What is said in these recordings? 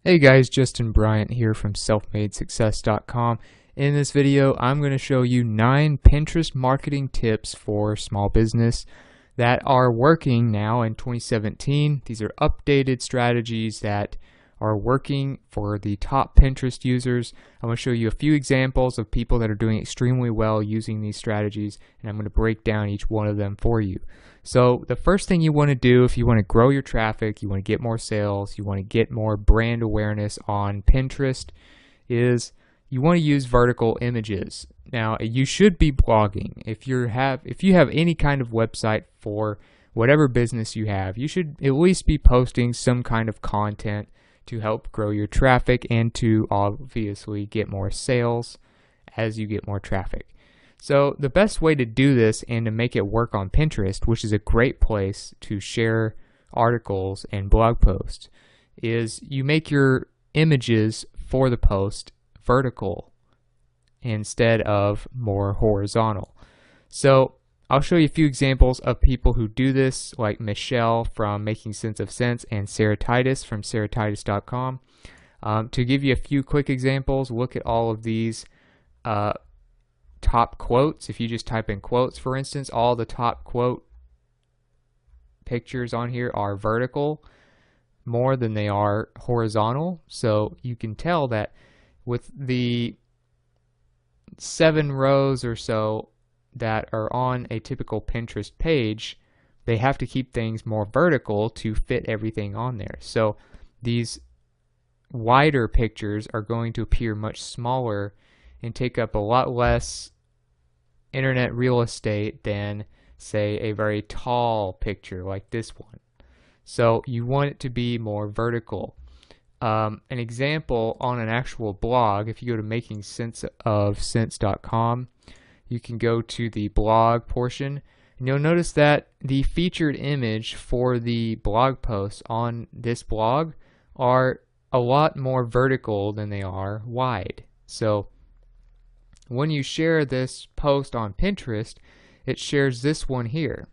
Hey guys, Justin Bryant here from selfmadesuccess.com. In this video, I'm going to show you 9 Pinterest marketing tips for small business that are working now in 2017. These are updated strategies that are working for the top Pinterest users. I'm going to show you a few examples of people that are doing extremely well using these strategies, and I'm going to break down each one of them for you. So the first thing you want to do if you want to grow your traffic, you want to get more sales, you want to get more brand awareness on Pinterest, is you want to use vertical images. Now, you should be blogging. If you have any kind of website for whatever business you have, you should at least be posting some kind of content to help grow your traffic and to obviously get more sales as you get more traffic. So the best way to do this and to make it work on Pinterest, which is a great place to share articles and blog posts, is you make your images for the post vertical instead of more horizontal. So I'll show you a few examples of people who do this, like Michelle from Making Sense of Sense and Sarah Titus from sarahtitus.com. To give you a few quick examples, look at all of these top quotes. If you just type in quotes, for instance, all the top quote pictures on here are vertical more than they are horizontal. So you can tell that with the 7 rows or so that are on a typical Pinterest page, they have to keep things more vertical to fit everything on there. So these wider pictures are going to appear much smaller and take up a lot less internet real estate than, say, a very tall picture like this one. So you want it to be more vertical. An example on an actual blog, if you go to makingsenseofsense.com, you can go to the blog portion, and you'll notice that the featured image for the blog posts on this blog are a lot more vertical than they are wide. So when you share this post on Pinterest, it shares this one here,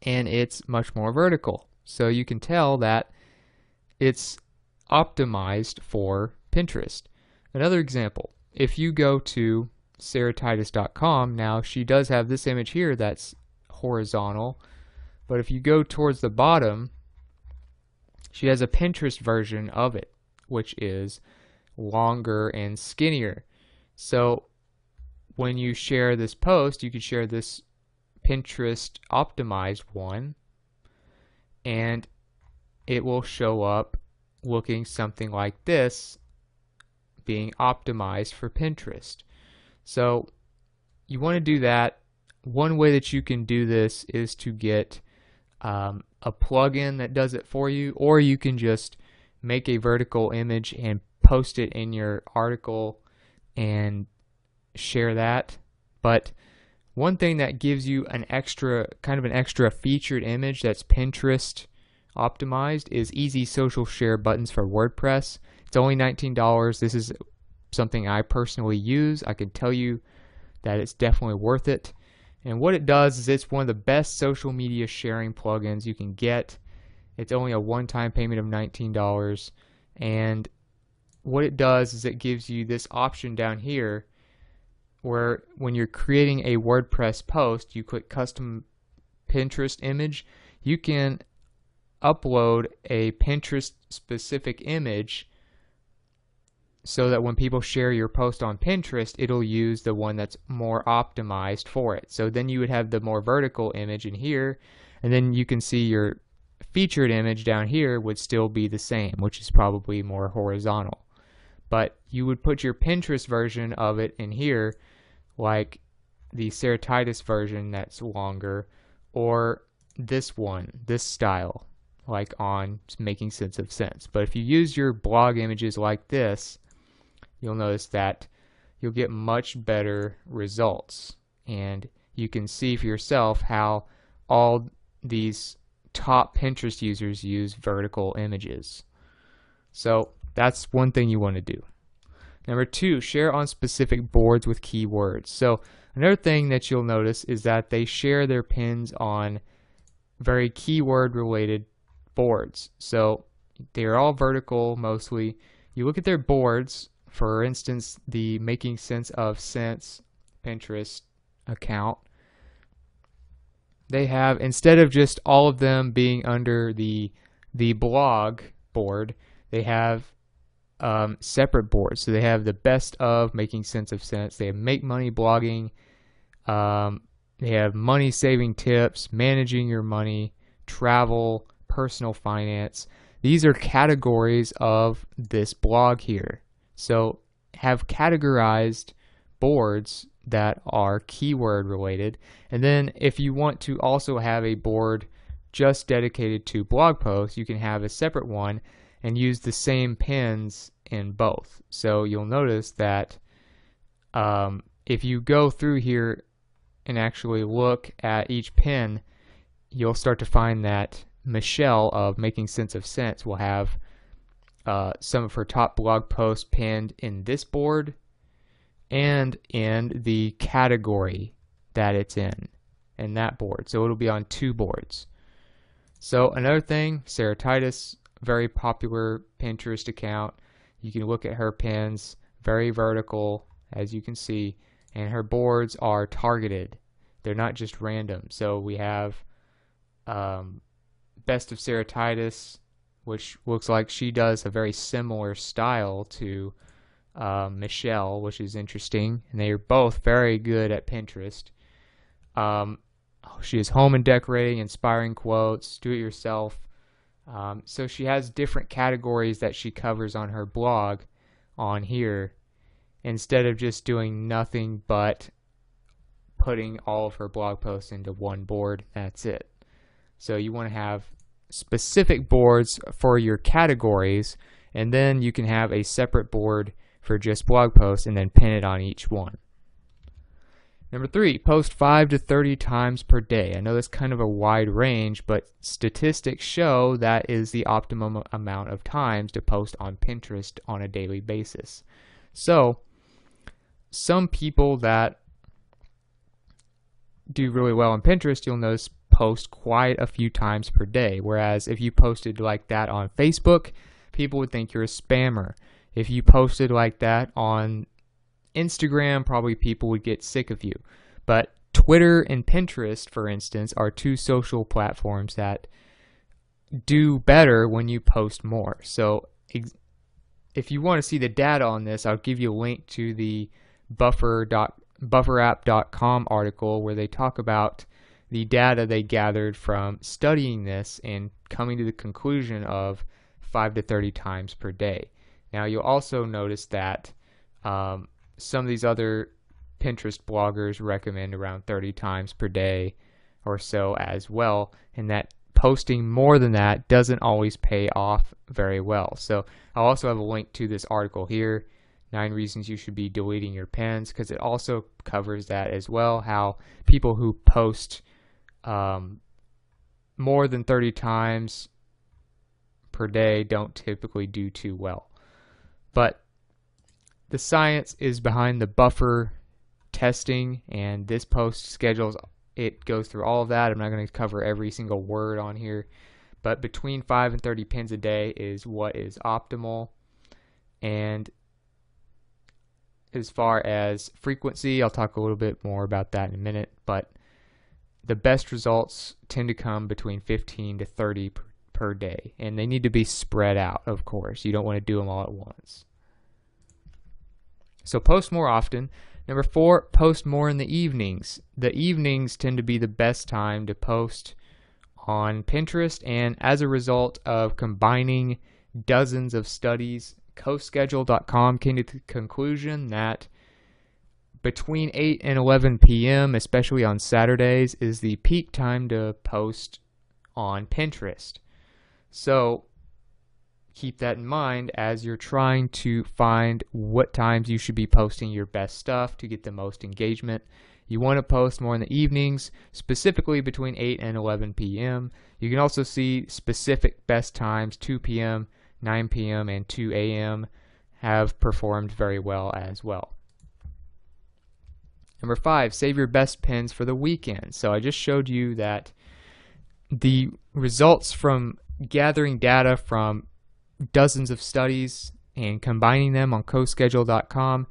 and it's much more vertical. So you can tell that it's optimized for Pinterest. Another example, if you go to sarahtitus.com, now she does have this image here that's horizontal, but if you go towards the bottom, she has a Pinterest version of it, which is longer and skinnier. So when you share this post, you can share this Pinterest optimized one, and it will show up looking something like this, being optimized for Pinterest. So you want to do that. One way that you can do this is to get a plugin that does it for you, or you can just make a vertical image and post it in your article and share that. But one thing that gives you an extra featured image that's Pinterest optimized is easy social share buttons for WordPress. It's only $19. This is something I personally use. I can tell you that it's definitely worth it. And what it does is it's one of the best social media sharing plugins you can get. It's only a one-time payment of $19, and what it does is it gives you this option down here where when you're creating a WordPress post, you click custom Pinterest image. You can upload a Pinterest specific image so that when people share your post on Pinterest, it'll use the one that's more optimized for it. So then you would have the more vertical image in here, and then you can see your featured image down here would still be the same, which is probably more horizontal. But you would put your Pinterest version of it in here, like the Sarah Titus version that's longer, or this one, this style, like on Making Sense of Sense. But if you use your blog images like this, you'll notice that you'll get much better results. And you can see for yourself how all these top Pinterest users use vertical images. So that's one thing you want to do. Number 2, share on specific boards with keywords. So another thing that you'll notice is that they share their pins on very keyword related boards. So They're all vertical mostly. You look at their boards, for instance, the Making Sense of Sense Pinterest account. They have, instead of just all of them being under the blog board, they have separate boards. So they have the best of Making Sense of Sense. They have Make Money Blogging. They have money saving tips, managing your money, travel, personal finance. These are categories of this blog here. So have categorized boards that are keyword related. And then if you want to also have a board just dedicated to blog posts, you can have a separate one and use the same pins in both. So you'll notice that if you go through here and actually look at each pin, you'll start to find that Michelle of Making Sense of Sense will have some of her top blog posts pinned in this board and in the category that it's in that board. So it'll be on two boards. So another thing, Sarah Titus, very popular Pinterest account. You can look at her pins, very vertical, as you can see, and her boards are targeted. They're not just random. So we have Best of Sarah Titus, which looks like she does a very similar style to Michelle, which is interesting, and they are both very good at Pinterest. She has home and decorating, inspiring quotes, do it yourself. So she has different categories that she covers on her blog on here, instead of just doing nothing but putting all of her blog posts into one board. That's it. So you want to have specific boards for your categories, and then you can have a separate board for just blog posts and then pin it on each one. Number 3, post 5 to 30 times per day. I know that's kind of a wide range, but statistics show that is the optimum amount of times to post on Pinterest on a daily basis. So some people that do really well on Pinterest, you'll notice, post quite a few times per day, whereas if you posted like that on Facebook, people would think you're a spammer. If you posted like that on Instagram, probably people would get sick of you. But Twitter and Pinterest, for instance, are two social platforms that do better when you post more. So if you want to see the data on this, I'll give you a link to the bufferapp.com article where they talk about the data they gathered from studying this and coming to the conclusion of 5 to 30 times per day. Now you'll also notice that some of these other Pinterest bloggers recommend around 30 times per day or so as well, and that posting more than that doesn't always pay off very well. So I'll also have a link to this article here, 9 reasons you should be deleting your pins, because it also covers that as well, how people who post more than 30 times per day don't typically do too well. But the science is behind the buffer testing, and this post schedules, it goes through all of that. I'm not going to cover every single word on here, but between 5 and 30 pins a day is what is optimal. And as far as frequency, I'll talk a little bit more about that in a minute, but the best results tend to come between 15 to 30 per day, and they need to be spread out, of course. You don't want to do them all at once. So post more often. Number 4, post more in the evenings. The evenings tend to be the best time to post on Pinterest, and as a result of combining dozens of studies, CoSchedule.com came to the conclusion that between 8 and 11 p.m., especially on Saturdays, is the peak time to post on Pinterest. So keep that in mind as you're trying to find what times you should be posting your best stuff to get the most engagement. You want to post more in the evenings, specifically between 8 and 11 p.m. You can also see specific best times, 2 p.m., 9 p.m., and 2 a.m. have performed very well as well. Number 5, save your best pins for the weekend. So I just showed you that the results from gathering data from dozens of studies and combining them on coschedule.com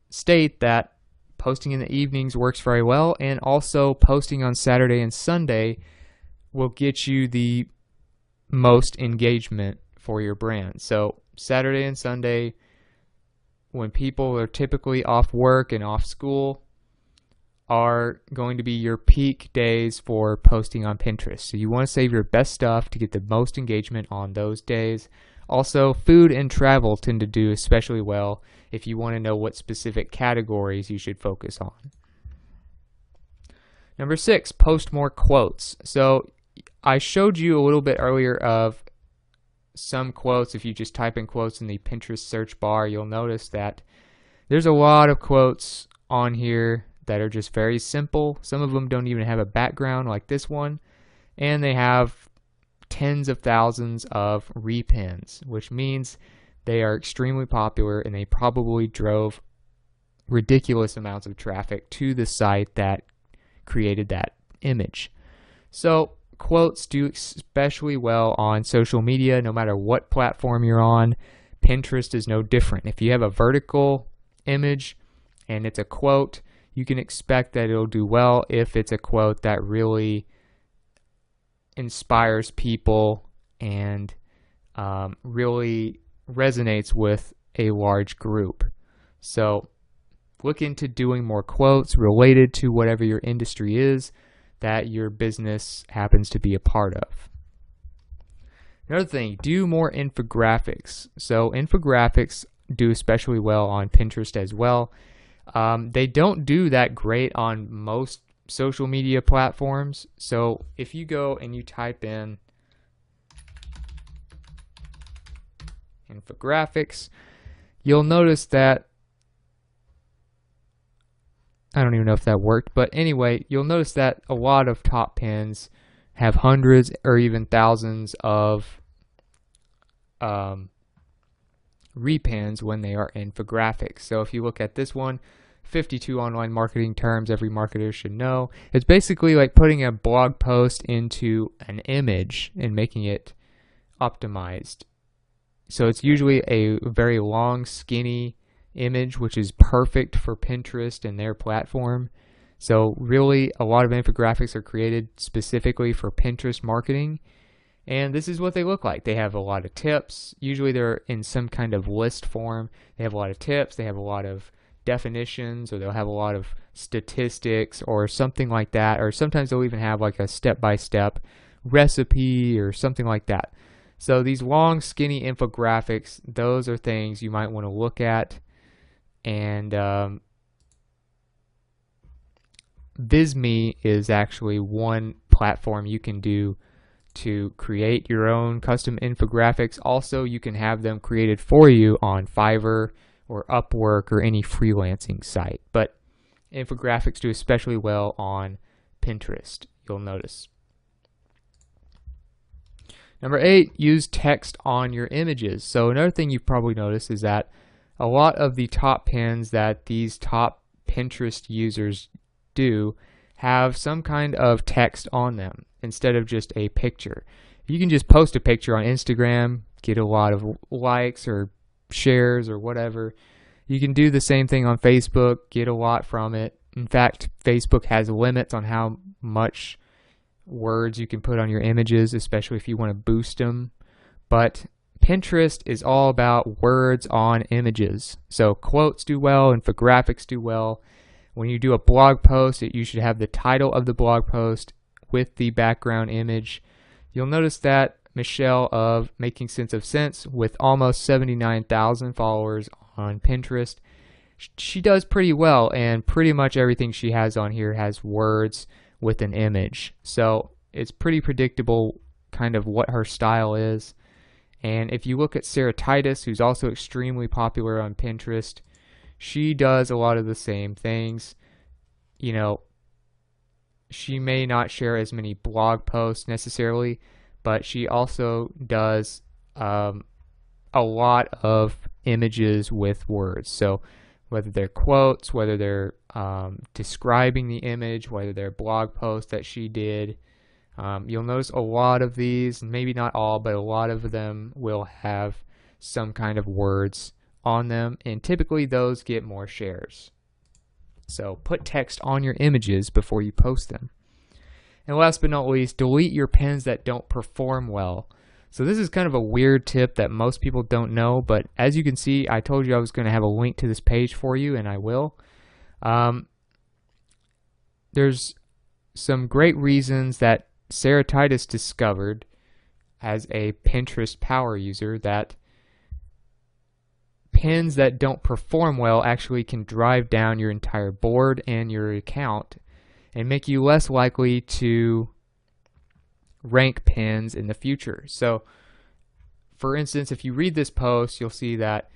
state that posting in the evenings works very well, and also posting on Saturday and Sunday will get you the most engagement for your brand. So Saturday and Sunday, when people are typically off work and off school, are going to be your peak days for posting on Pinterest. So you want to save your best stuff to get the most engagement on those days. Also, food and travel tend to do especially well if you want to know what specific categories you should focus on. Number 6, post more quotes. So I showed you a little bit earlier of some quotes. If you just type in quotes in the Pinterest search bar, you'll notice that there's a lot of quotes on here that are just very simple. Some of them don't even have a background like this one, and they have tens of thousands of repins, which means they are extremely popular, and they probably drove ridiculous amounts of traffic to the site that created that image. So quotes do especially well on social media, no matter what platform you're on. Pinterest is no different. If you have a vertical image and it's a quote, you can expect that it'll do well if it's a quote that really inspires people and really resonates with a large group. So look into doing more quotes related to whatever your industry is that your business happens to be a part of. Another thing, do more infographics. So infographics do especially well on Pinterest as well. They don't do that great on most social media platforms. So if you go and you type in infographics, you'll notice that, I don't even know if that worked, but anyway, you'll notice that a lot of top pins have hundreds or even thousands of repins when they are infographics. So if you look at this one, 52 online marketing terms every marketer should know. It's basically like putting a blog post into an image and making it optimized. So it's usually a very long, skinny image, which is perfect for Pinterest and their platform. So really, a lot of infographics are created specifically for Pinterest marketing. And this is what they look like. They have a lot of tips. Usually they're in some kind of list form. They have a lot of tips. They have a lot of definitions, or they'll have a lot of statistics or something like that. Or sometimes they'll even have like a step-by-step recipe or something like that. So these long, skinny infographics, those are things you might want to look at. And Visme is actually one platform you can do to create your own custom infographics. Also, you can have them created for you on Fiverr or Upwork or any freelancing site. But infographics do especially well on Pinterest, you'll notice. Number 8, use text on your images. So another thing you've probably noticed is that a lot of the top pins that these top Pinterest users do have some kind of text on them instead of just a picture. You can just post a picture on Instagram, get a lot of likes or shares or whatever. You can do the same thing on Facebook, get a lot from it. In fact, Facebook has limits on how much words you can put on your images, especially if you want to boost them. But Pinterest is all about words on images. So quotes do well, infographics do well. When you do a blog post, you should have the title of the blog post with the background image. You'll notice that Michelle of Making Sense of Sense, with almost 79,000 followers on Pinterest, she does pretty well, and pretty much everything she has on here has words with an image. So it's pretty predictable kind of what her style is. And if you look at Sarah Titus, who's also extremely popular on Pinterest, she does a lot of the same things. You know, she may not share as many blog posts necessarily, but she also does a lot of images with words. So whether they're quotes, whether they're describing the image, whether they're blog posts that she did, You'll notice a lot of these, maybe not all, but a lot of them will have some kind of words on them, and typically those get more shares. So put text on your images before you post them. And last but not least, delete your pins that don't perform well. So this is kind of a weird tip that most people don't know, but as you can see, I told you I was going to have a link to this page for you, and I will. There's some great reasons that Sarah Titus discovered as a Pinterest power user that pins that don't perform well actually can drive down your entire board and your account and make you less likely to rank pins in the future. So for instance, if you read this post, you'll see that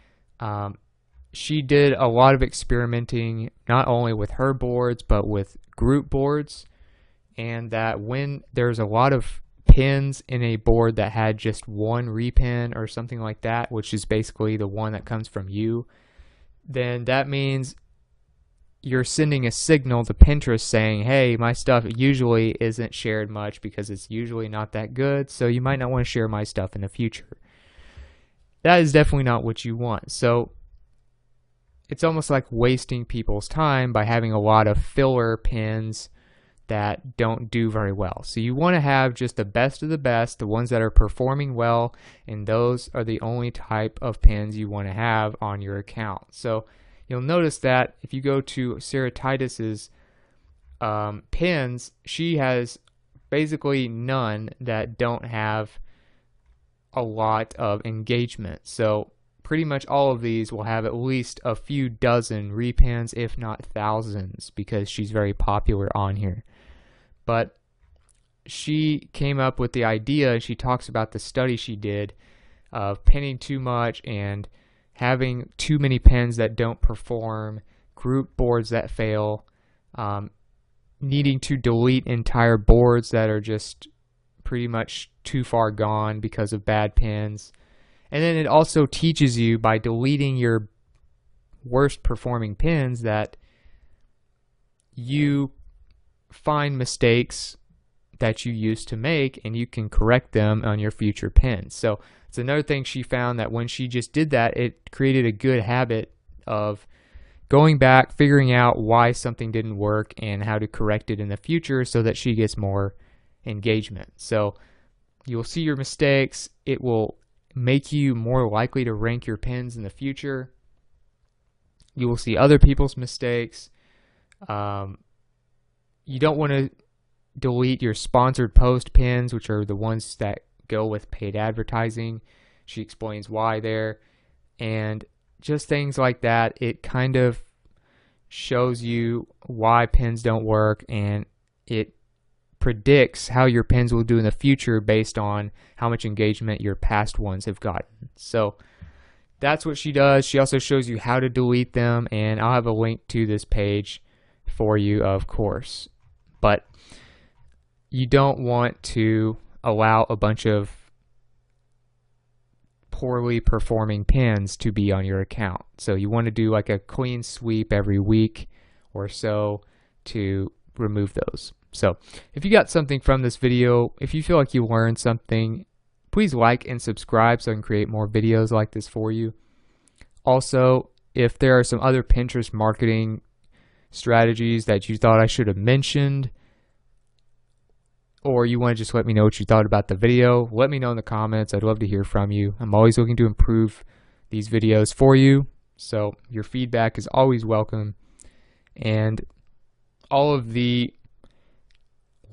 she did a lot of experimenting not only with her boards but with group boards, and that when there's a lot of pins in a board that had just one repin or something like that, which is basically the one that comes from you, then that means you're sending a signal to Pinterest saying, hey, my stuff usually isn't shared much because it's usually not that good, so you might not want to share my stuff in the future. That is definitely not what you want. So it's almost like wasting people's time by having a lot of filler pins that don't do very well. So you want to have just the best of the best, the ones that are performing well, and those are the only type of pins you want to have on your account. So you'll notice that if you go to Sarah Titus's pins, she has basically none that don't have a lot of engagement. So pretty much all of these will have at least a few dozen repins, if not thousands, because she's very popular on here. But she came up with the idea, she talks about the study she did of pinning too much and having too many pins that don't perform, group boards that fail, needing to delete entire boards that are just pretty much too far gone because of bad pins. And then it also teaches you by deleting your worst performing pins that you find mistakes that you used to make and you can correct them on your future pins. So it's another thing she found, that when she just did that, it created a good habit of going back, figuring out why something didn't work and how to correct it in the future so that she gets more engagement. So you'll see your mistakes. It will make you more likely to rank your pins in the future. You will see other people's mistakes. You don't want to delete your sponsored post pins, which are the ones that go with paid advertising. She explains why there, and just things like that. It kind of shows you why pins don't work, and it predicts how your pins will do in the future based on how much engagement your past ones have gotten. So that's what she does. She also shows you how to delete them, and I'll have a link to this page for you, of course. But you don't want to allow a bunch of poorly performing pins to be on your account. So you want to do like a clean sweep every week or so to remove those. So if you got something from this video, if you feel like you learned something, please like and subscribe so I can create more videos like this for you. Also, if there are some other Pinterest marketing strategies that you thought I should have mentioned, or you want to just let me know what you thought about the video, let me know in the comments. I'd love to hear from you. I'm always looking to improve these videos for you, so your feedback is always welcome. And all of the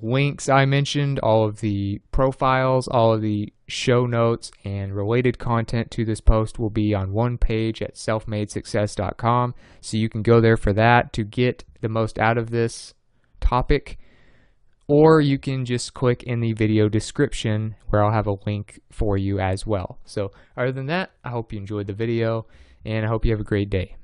links I mentioned, all of the profiles, all of the show notes and related content to this post will be on one page at selfmadesuccess.com, so you can go there for that to get the most out of this topic, or you can just click in the video description where I'll have a link for you as well. So other than that, I hope you enjoyed the video and I hope you have a great day.